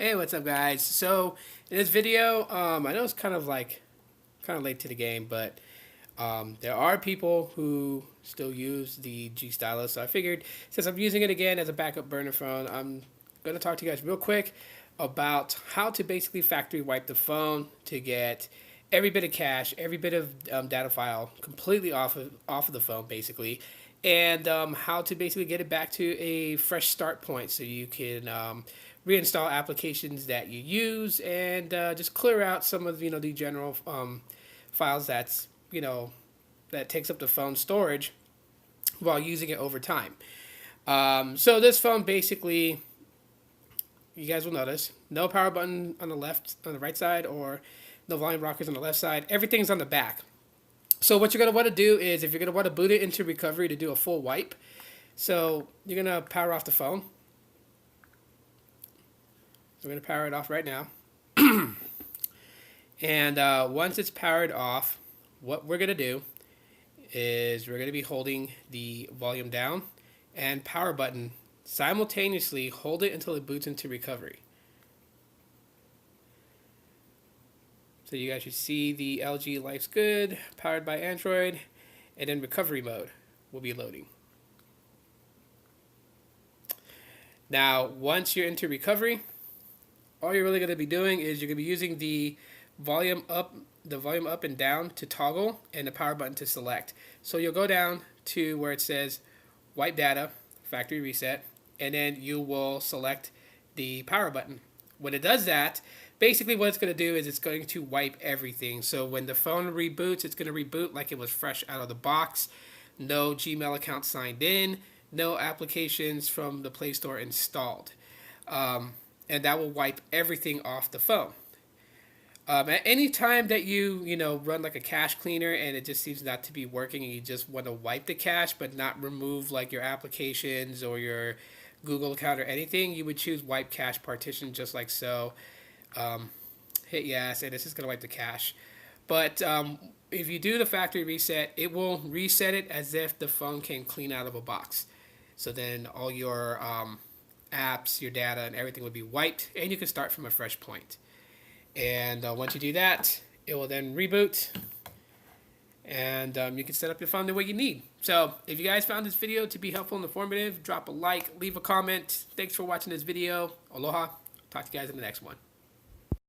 Hey, what's up, guys? So in this video, I know it's kind of late to the game, but there are people who still use the G Stylo. So I figured since I'm using it again as a backup burner phone, I'm gonna talk to you guys real quick about how to basically factory wipe the phone to get every bit of cache, every bit of data file completely off of the phone, basically, and how to basically get it back to a fresh start point so you can reinstall applications that you use and just clear out some of the general files that takes up the phone storage while using it over time. So this phone basically, you guys will notice, no power button on the right side, or no volume rockers on the left side. Everything's on the back. So what you're gonna want to do is, if you're gonna want to boot it into recovery to do a full wipe, so you're gonna power off the phone. We're going to power it off right now. And once it's powered off, what we're going to do is we're going to be holding the volume down and power button simultaneously. Hold it until it boots into recovery. So you guys should see the LG Life's Good powered by Android, and then recovery mode will be loading. Now, once you're into recovery, all you're really going to be doing is you're going to be using the volume up and down to toggle, and the power button to select. So you'll go down to where it says wipe data, factory reset, and then you will select the power button. When it does that, basically what it's going to do is it's going to wipe everything. So when the phone reboots, it's going to reboot like it was fresh out of the box. No Gmail account signed in, no applications from the Play Store installed. And that will wipe everything off the phone. At any time that you run like a cache cleaner and it just seems not to be working, and you just want to wipe the cache but not remove like your applications or your Google account or anything, you would choose wipe cache partition just like so. Hit yes, and it's just going to wipe the cache. But if you do the factory reset, it will reset it as if the phone came clean out of a box. So then all your apps, your data, and everything would be wiped, and you can start from a fresh point. And once you do that, it will then reboot, and you can set up your phone the way you need. So if you guys found this video to be helpful and informative, drop a like, leave a comment. Thanks for watching this video. Aloha. Talk to you guys in the next one.